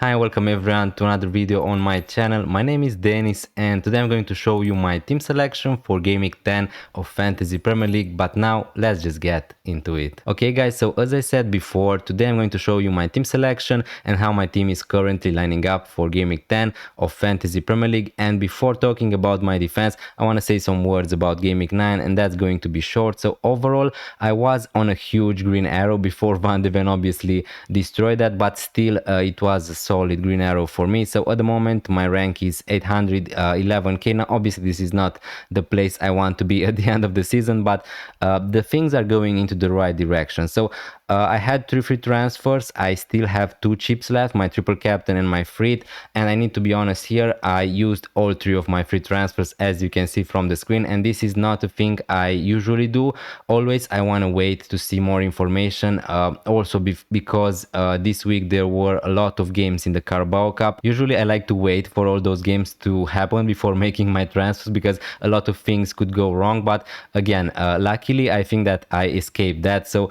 Hi, welcome everyone to another video on my channel. My name is Denis and today I'm going to show you my team selection for Game Week 10 of Fantasy Premier League, but now let's just get into it. Okay guys, so as I said before, today I'm going to show you my team selection and how my team is currently lining up for Game Week 10 of Fantasy Premier League. And before talking about my defense, I want to say some words about Game Week 9, and that's going to be short. So overall, I was on a huge green arrow before Van de Ven obviously destroyed that, but still it was a solid green arrow for me. So at the moment my rank is 811k. Now obviously this is not the place I want to be at the end of the season, but the things are going into the right direction. So I had 3 free transfers. I still have 2 chips left, my triple captain and my free, and I need to be honest here, I used all 3 of my free transfers, as you can see from the screen, and this is not a thing I usually do. Always I want to wait to see more information, also because this week there were a lot of games in the Carabao Cup. Usually I like to wait for all those games to happen before making my transfers, because a lot of things could go wrong, but again, luckily I think that I escaped that. So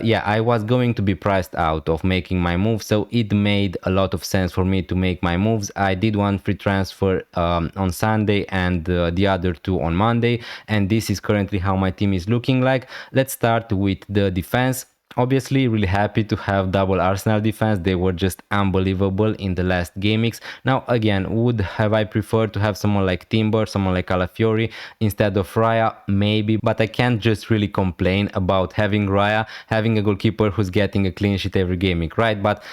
yeah, I was going to be priced out of making my move, so it made a lot of sense for me to make my moves. I did 1 free transfer on Sunday and the other 2 on Monday, and this is currently how my team is looking like. Let's start with the defense. Obviously really happy to have double Arsenal defense. They were just unbelievable in the last game weeks. Now again, would have I preferred to have someone like Timber, someone like Alafiori instead of Raya? Maybe, but I can't just really complain about having Raya, having a goalkeeper who's getting a clean sheet every game week, right? But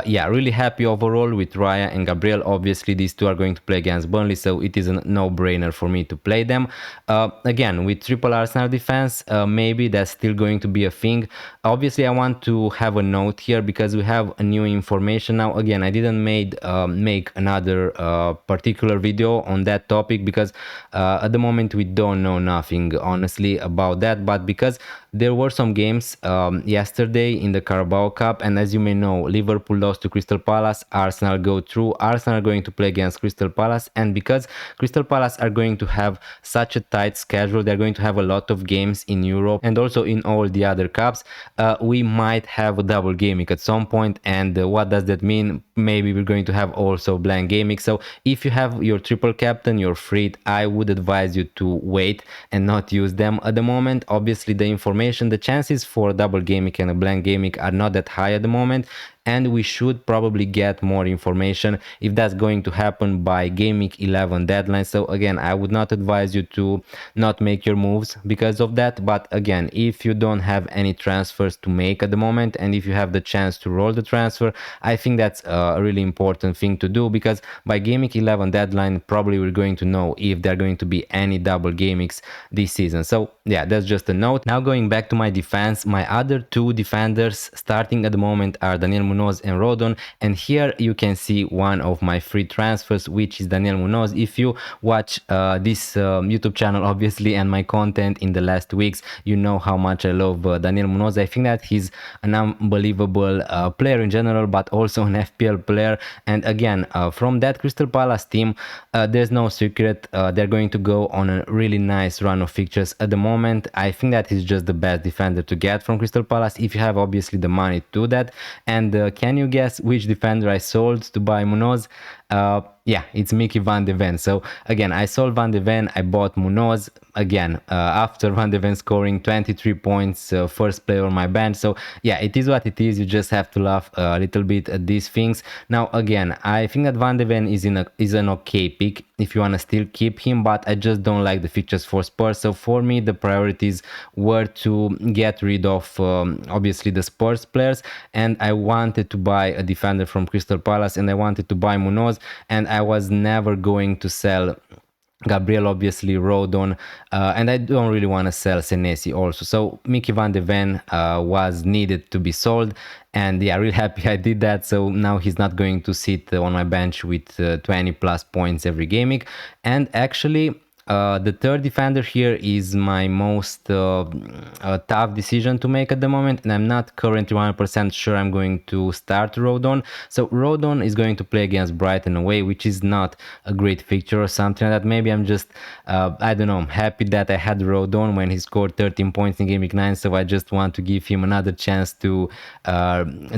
yeah, really happy overall with Raya and Gabriel. Obviously these 2 are going to play against Burnley, so it is a no-brainer for me to play them. Again, with triple Arsenal defense, maybe that's still going to be a thing. Obviously I want to have a note here because we have a new information now. Again, I didn't make another particular video on that topic because at the moment we don't know nothing honestly about that, but because there were some games yesterday in the Carabao Cup, and as you may know, Liverpool lost to Crystal Palace, Arsenal go through, Arsenal are going to play against Crystal Palace, and because Crystal Palace are going to have such a tight schedule, they're going to have a lot of games in Europe and also in all the other cups, we might have a double game week at some point. And what does that mean? Maybe we're going to have also blank game week. So if you have your triple captain, your free, I would advise you to wait and not use them at the moment. Obviously the chances for a double game week and a blank game week are not that high at the moment, and we should probably get more information if that's going to happen by game week 11 deadline. So again, I would not advise you to not make your moves because of that. But again, if you don't have any transfers to make at the moment, and if you have the chance to roll the transfer, I think that's a really important thing to do, because by game week 11 deadline probably we're going to know if there are going to be any double game weeks this season. So yeah, that's just a note. Now going back to my defense, my other 2 defenders starting at the moment are Daniel Munoz and Rodon, and here you can see one of my free transfers, which is Daniel Munoz. If you watch this YouTube channel obviously and my content in the last weeks, you know how much I love Daniel Munoz. I think that he's an unbelievable player in general, but also an FPL player. And again, from that Crystal Palace team, there's no secret, they're going to go on a really nice run of fixtures at the moment. I think that he's just the best defender to get from Crystal Palace if you have obviously the money to do that. And can you guess which defender I sold to buy Munoz? Yeah, it's Mickey Van de Ven. So again, I sold Van de Ven, I bought Munoz. Again, after Van de Ven scoring 23 points, first player on my bench. So yeah, it is what it is. You just have to laugh a little bit at these things. Now again, I think that Van de Ven is an okay pick if you want to still keep him, but I just don't like the fixtures for Spurs. So for me, the priorities were to get rid of obviously the Spurs players, and I wanted to buy a defender from Crystal Palace, and I wanted to buy Munoz, and I was never going to sell Gabriel, obviously Rodon, and I don't really want to sell Senesi also. So Mickey Van de Ven was needed to be sold, and yeah, really happy I did that. So now he's not going to sit on my bench with 20 plus points every game week. And actually The third defender here is my most tough decision to make at the moment, and I'm not currently 100% sure I'm going to start Rodon. So Rodon is going to play against Brighton away, which is not a great fixture or something like that. Maybe I'm just, I don't know, happy that I had Rodon when he scored 13 points in Game Week 9, so I just want to give him another chance to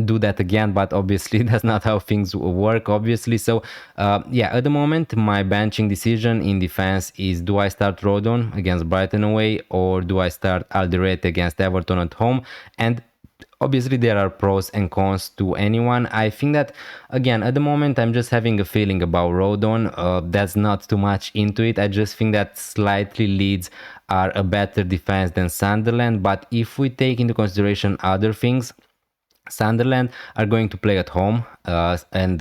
do that again, but obviously that's not how things work, obviously. So yeah, at the moment my benching decision in defense is, do I start Rodon against Brighton away, or do I start Alderete against Everton at home? And obviously there are pros and cons to anyone. I think that, again, at the moment I'm just having a feeling about Rodon. That's not too much into it. I just think that slightly Leeds are a better defense than Sunderland, but if we take into consideration other things, Sunderland are going to play at home, and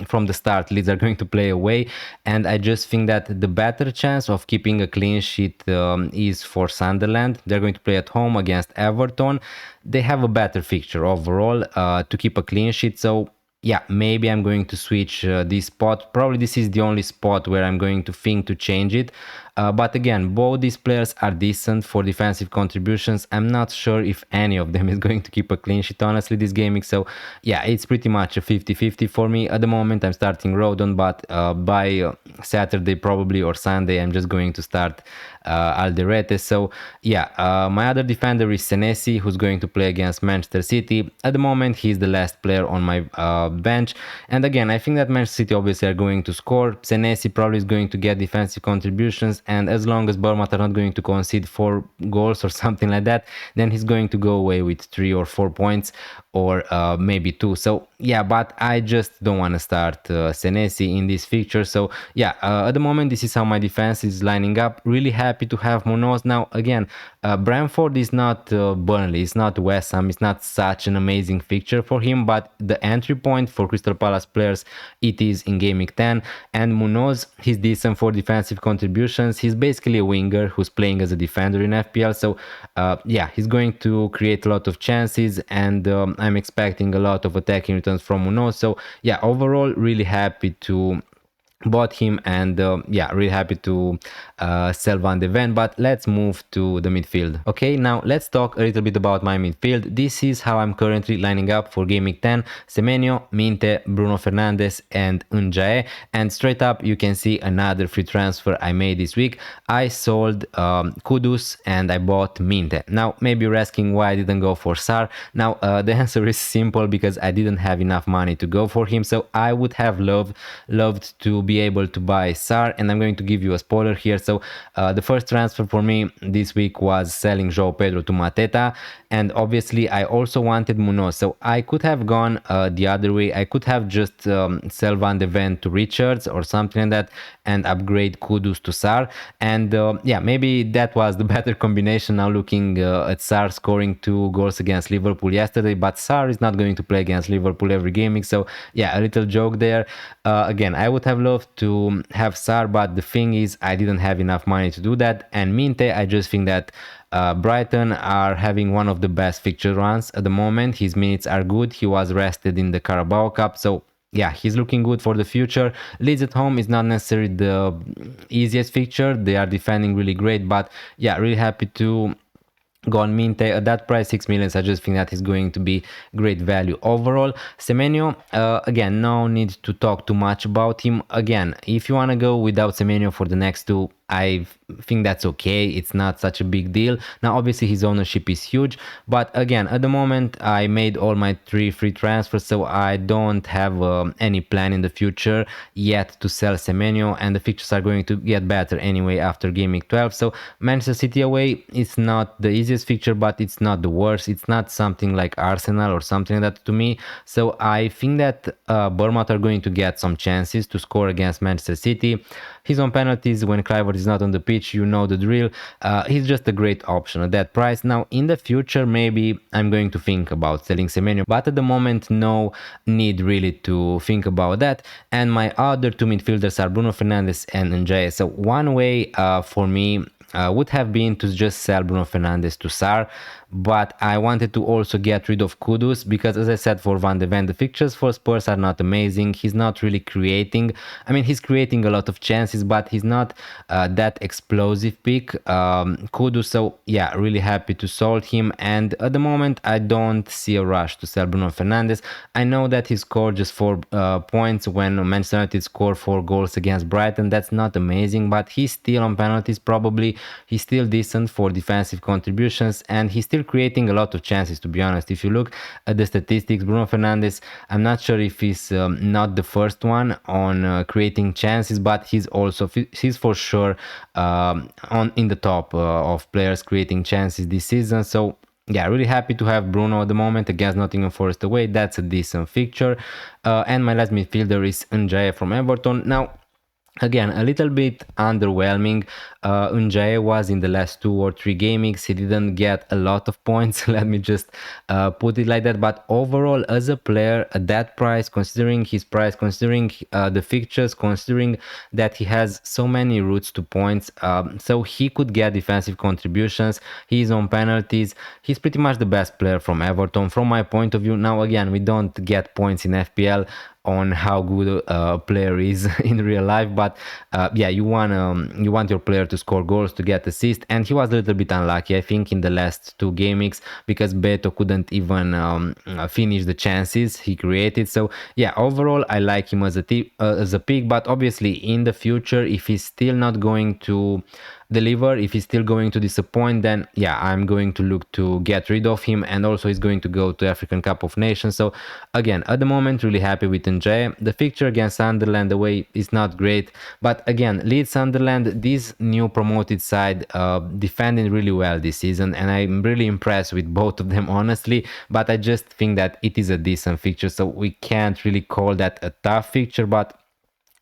from the start Leeds are going to play away, and I just think that the better chance of keeping a clean sheet is for Sunderland. They're going to play at home against Everton. They have a better fixture overall to keep a clean sheet, so yeah, maybe I'm going to switch this spot. Probably this is the only spot where I'm going to think to change it. But again, both these players are decent for defensive contributions. I'm not sure if any of them is going to keep a clean sheet, honestly, this gaming. So yeah, it's pretty much a 50-50 for me. At the moment, I'm starting Rodon, but by Saturday probably, or Sunday, I'm just going to start Alderete. So yeah, my other defender is Senesi, who's going to play against Manchester City. At the moment, he's the last player on my bench. And again, I think that Manchester City obviously are going to score. Senesi probably is going to get defensive contributions, and as long as Bournemouth are not going to concede 4 goals or something like that, then he's going to go away with 3 or 4 points, or maybe 2. So yeah, but I just don't want to start Senesi in this fixture. So yeah, at the moment this is how my defense is lining up. Really happy to have Munoz. Now again, Brentford is not Burnley, it's not West Ham, it's not such an amazing fixture for him, but the entry point for Crystal Palace players, it is in Game Week 10, and Munoz, he's decent for defensive contributions. He's basically a winger who's playing as a defender in FPL, so yeah, he's going to create a lot of chances, and I'm expecting a lot of attacking returns from Munoz. So yeah, overall really happy to bought him, and yeah, really happy to sell Van de Ven. But let's move to the midfield. Okay, now let's talk a little bit about my midfield. This is how I'm currently lining up for Game Week 10. Semenyo, Minte, Bruno Fernandes and Njae. And straight up you can see another free transfer I made this week. I sold Kudus and I bought Minte. Now maybe you're asking why I didn't go for Sar. Now the answer is simple, because I didn't have enough money to go for him. So I would have loved to be able to buy Sar, and I'm going to give you a spoiler here. So the first transfer for me this week was selling João Pedro to Mateta, and obviously I also wanted Munoz, so I could have gone the other way. I could have just sell Van de Ven to Richards or something like that and upgrade Kudus to Sar, and yeah, maybe that was the better combination now looking at Sar scoring 2 goals against Liverpool yesterday, but Sar is not going to play against Liverpool every game, so yeah, a little joke there. Again, I would have loved to have Sar, but the thing is I didn't have enough money to do that. And Minte, I just think that Brighton are having one of the best fixture runs at the moment. His minutes are good. He was rested in the Carabao Cup, so yeah, he's looking good for the future. Leeds at home is not necessarily the easiest fixture. They are defending really great, but yeah, really happy to go on Minte at that price, 6 million. I just think that is going to be great value overall. Semenyo, again, no need to talk too much about him. Again, if you want to go without Semenyo for the next 2, I think that's okay. It's not such a big deal. Now obviously his ownership is huge, but again, at the moment I made all my 3 free transfers, so I don't have any plan in the future yet to sell Semenyo, and the fixtures are going to get better anyway after Game Week 12. So Manchester City away, it's not the easiest fixture, but it's not the worst. It's not something like Arsenal or something like that to me. So I think that Bournemouth are going to get some chances to score against Manchester City. He's on penalties when Kluivert is not on the pitch, you know the drill. He's just a great option at that price. Now in the future maybe I'm going to think about selling Semenyo, but at the moment no need really to think about that. And my other 2 midfielders are Bruno Fernandes and Njae. So one way for me would have been to just sell Bruno Fernandes to Sar, but I wanted to also get rid of Kudus because, as I said, for Van de Ven, the fixtures for Spurs are not amazing. He's not really creating. I mean, he's creating a lot of chances, but he's not that explosive pick. Kudus, so yeah, really happy to sold him. And at the moment, I don't see a rush to sell Bruno Fernandes. I know that he scored just 4 points when Manchester United scored 4 goals against Brighton. That's not amazing, but he's still on penalties probably. He's still decent for defensive contributions, and he's still creating a lot of chances, to be honest. If you look at the statistics, Bruno Fernandes, I'm not sure if he's not the first one on creating chances, but he's for sure on in the top of players creating chances this season. So yeah, really happy to have Bruno at the moment against Nottingham Forest away. That's a decent fixture. And my last midfielder is Njae from Everton. Now, again, a little bit underwhelming. Njae was in the last 2 or 3 game weeks. He didn't get a lot of points. Let me just put it like that. But overall, as a player at that price, considering his price, considering the fixtures, considering that he has so many routes to points, so he could get defensive contributions. He's on penalties. He's pretty much the best player from Everton from my point of view. Now, again, we don't get points in FPL on how good a player is in real life, but yeah, you want your player to score goals, to get assists, and he was a little bit unlucky, I think, in the last 2 game weeks because Beto couldn't even finish the chances he created. So yeah, overall I like him as a pick, but obviously in the future, if he's still not going to deliver, if he's still going to disappoint, then yeah, I'm going to look to get rid of him. And also he's going to go to African Cup of Nations. So again, at the moment, really happy with Njae. The fixture against Sunderland away is not great, but again, Leeds Sunderland, this new promoted side, defending really well this season, and I'm really impressed with both of them, honestly. But I just think that it is a decent fixture, so we can't really call that a tough fixture, but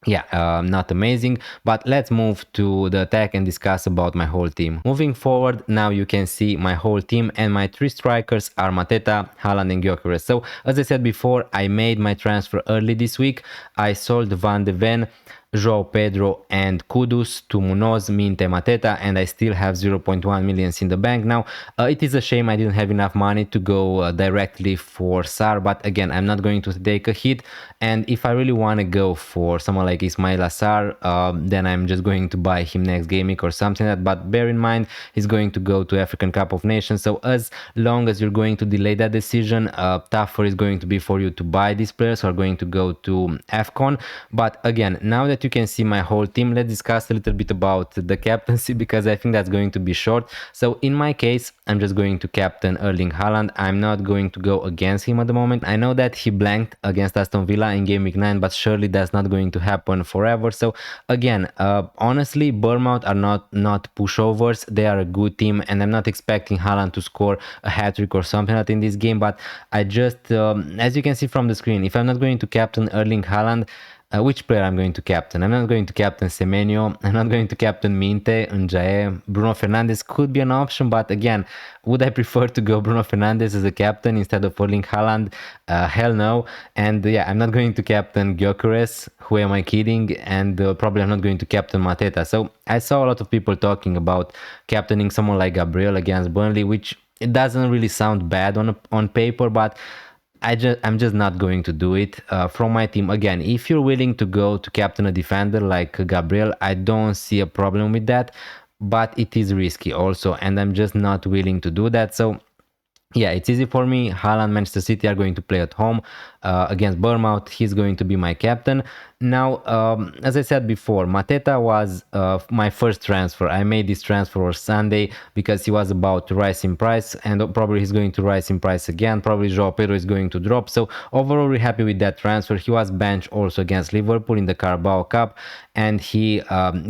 yeah, not amazing. But let's move to the attack and discuss about my whole team. Moving forward, now you can see my whole team, and my 3 strikers are Mateta, Haaland and Gyökeres. So as I said before, I made my transfer early this week. I sold Van de Ven, João Pedro and Kudus to Munoz, Minte, Mateta, and I still have 0.1 millions in the bank now. It is a shame I didn't have enough money to go directly for Sar, but again, I'm not going to take a hit. And if I really want to go for someone like Ismail Assar, then I'm just going to buy him next game week or something like that. But bear in mind, he's going to go to African Cup of Nations. So as long as you're going to delay that decision, tougher is going to be for you to buy these players who are going to go to AFCON. But again, now that you can see my whole team, let's discuss a little bit about the captaincy, because I think that's going to be short. So in my case, I'm just going to captain Erling Haaland. I'm not going to go against him at the moment. I know that he blanked against Aston Villa in game week 9, but surely that's not going to happen forever. So again, honestly, Bournemouth are not pushovers. They are a good team, and I'm not expecting Haaland to score a hat-trick or something like that in this game. But I just, as you can see from the screen, if I'm not going to captain Erling Haaland, which player I'm going to captain? I'm not going to captain Semenyo. I'm not going to captain Minte, Njae. Bruno Fernandes could be an option, but again, would I prefer to go Bruno Fernandes as a captain instead of Erling Haaland? Hell no. And yeah, I'm not going to captain Gyökeres. Who am I kidding? And probably I'm not going to captain Mateta. So I saw a lot of people talking about captaining someone like Gabriel against Burnley, which it doesn't really sound bad on paper, but I'm just not going to do it. From my team, again, if you're willing to go to captain a defender like Gabriel, I don't see a problem with that, but it is risky also, and I'm just not willing to do that. So yeah, it's easy for me. Haaland, Manchester City are going to play at home against Bournemouth. He's going to be my captain. Now, as I said before, Mateta was my first transfer. I made this transfer on Sunday because he was about to rise in price, and probably he's going to rise in price again. Probably João Pedro is going to drop. So overall, we're happy with that transfer. He was benched also against Liverpool in the Carabao Cup, and he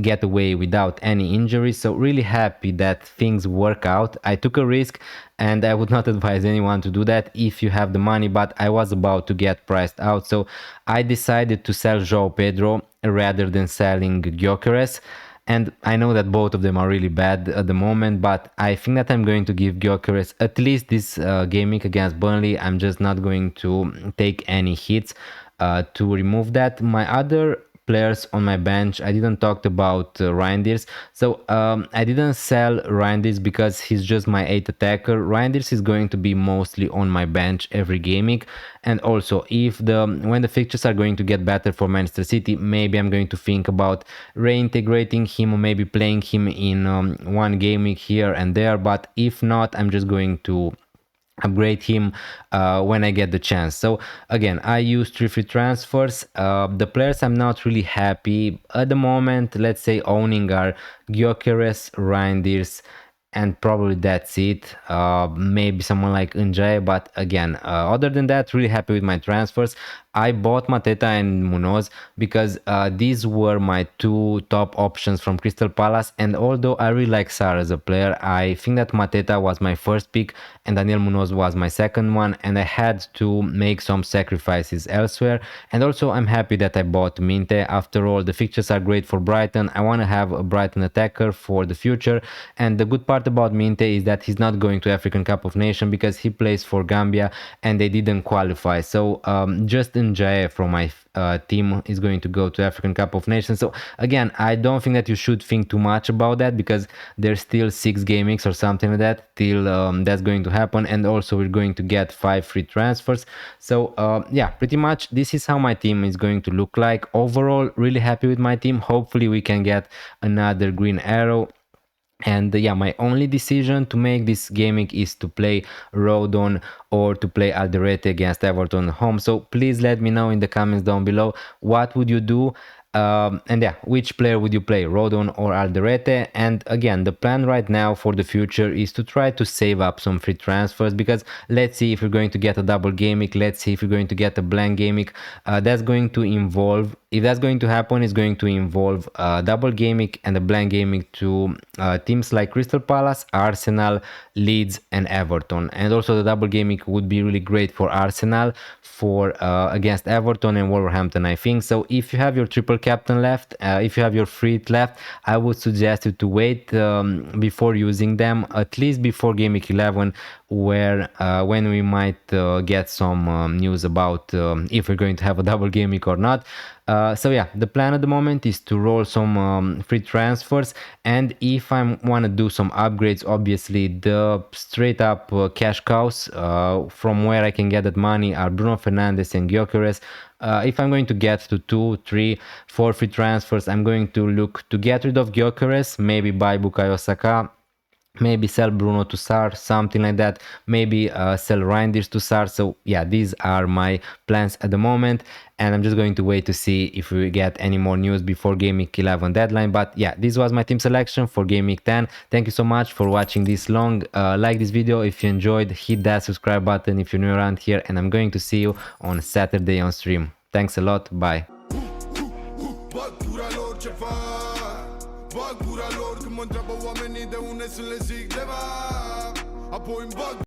get away without any injuries. So really happy that things work out. I took a risk, and I would not advise anyone to do that if you have the money, but I was about to get priced out. So I decided to sell João Pedro rather than selling Gyökeres. And I know that both of them are really bad at the moment, but I think that I'm going to give Gyökeres at least this game week against Burnley. I'm just not going to take any hits to remove that. My other players on my bench. I didn't talk about Reinders. So I didn't sell Reinders because he's just my 8th attacker. Reinders is going to be mostly on my bench every gaming, and also if when the fixtures are going to get better for Manchester City, maybe I'm going to think about reintegrating him or maybe playing him in one gaming here and there. But if not, I'm just going to upgrade him when I get the chance. So again, I use 3 free transfers. The players I'm not really happy at the moment, let's say owning, are Gyökeres, Reinders, and probably that's it. Maybe someone like Njay, but again, other than that, really happy with my transfers. I bought Mateta and Munoz because these were my 2 top options from Crystal Palace, and although I really like Sarr as a player, I think that Mateta was my first pick and Daniel Munoz was my second one, and I had to make some sacrifices elsewhere. And also I'm happy that I bought Minte. After all, the fixtures are great for Brighton. I want to have a Brighton attacker for the future, and the good part about Minte is that he's not going to African Cup of Nations because he plays for Gambia and they didn't qualify. So just Njae from my team is going to go to African Cup of Nations. So again, I don't think that you should think too much about that because there's still 6 game weeks or something like that till that's going to happen, and also we're going to get 5 free transfers. So yeah, pretty much this is how my team is going to look like. Overall, really happy with my team. Hopefully we can get another green arrow. And yeah, my only decision to make this gaming is to play Rodon or to play Alderete against Everton home. So please let me know in the comments down below, what would you do? And yeah, which player would you play, Rodon or Alderete? And again, the plan right now for the future is to try to save up some free transfers, because let's see if we're going to get a double gaming, let's see if we're going to get a blank gaming. That's going to involve, if that's going to happen, it's going to involve double gaming and a blank gaming to teams like Crystal Palace, Arsenal, Leeds and Everton. And also the double gaming would be really great for Arsenal, for against Everton and Wolverhampton, I think. So if you have your triple captain left, if you have your free left, I would suggest you to wait before using them, at least before game week 11, where when we might get some news about if we're going to have a double game week or not. So yeah, the plan at the moment is to roll some free transfers, and if I want to do some upgrades, obviously the straight up cash cows from where I can get that money are Bruno Fernandes and Gyökeres. If I'm going to get to 2, 3, 4 free transfers, I'm going to look to get rid of Gyökeres, maybe buy Bukayo Saka, maybe sell Bruno to Sarr, something like that, maybe sell Reinders to Sarr. So yeah, these are my plans at the moment, and I'm just going to wait to see if we get any more news before game week 11 deadline. But yeah, this was my team selection for game week 10. Thank you so much for watching this long. Like this video if you enjoyed, hit that subscribe button if you're new around here, and I'm going to see you on Saturday on stream. Thanks a lot, bye. Bag pura lor, când mă întreabă oamenii de unde sunt le zic de va. Apoi îmi bag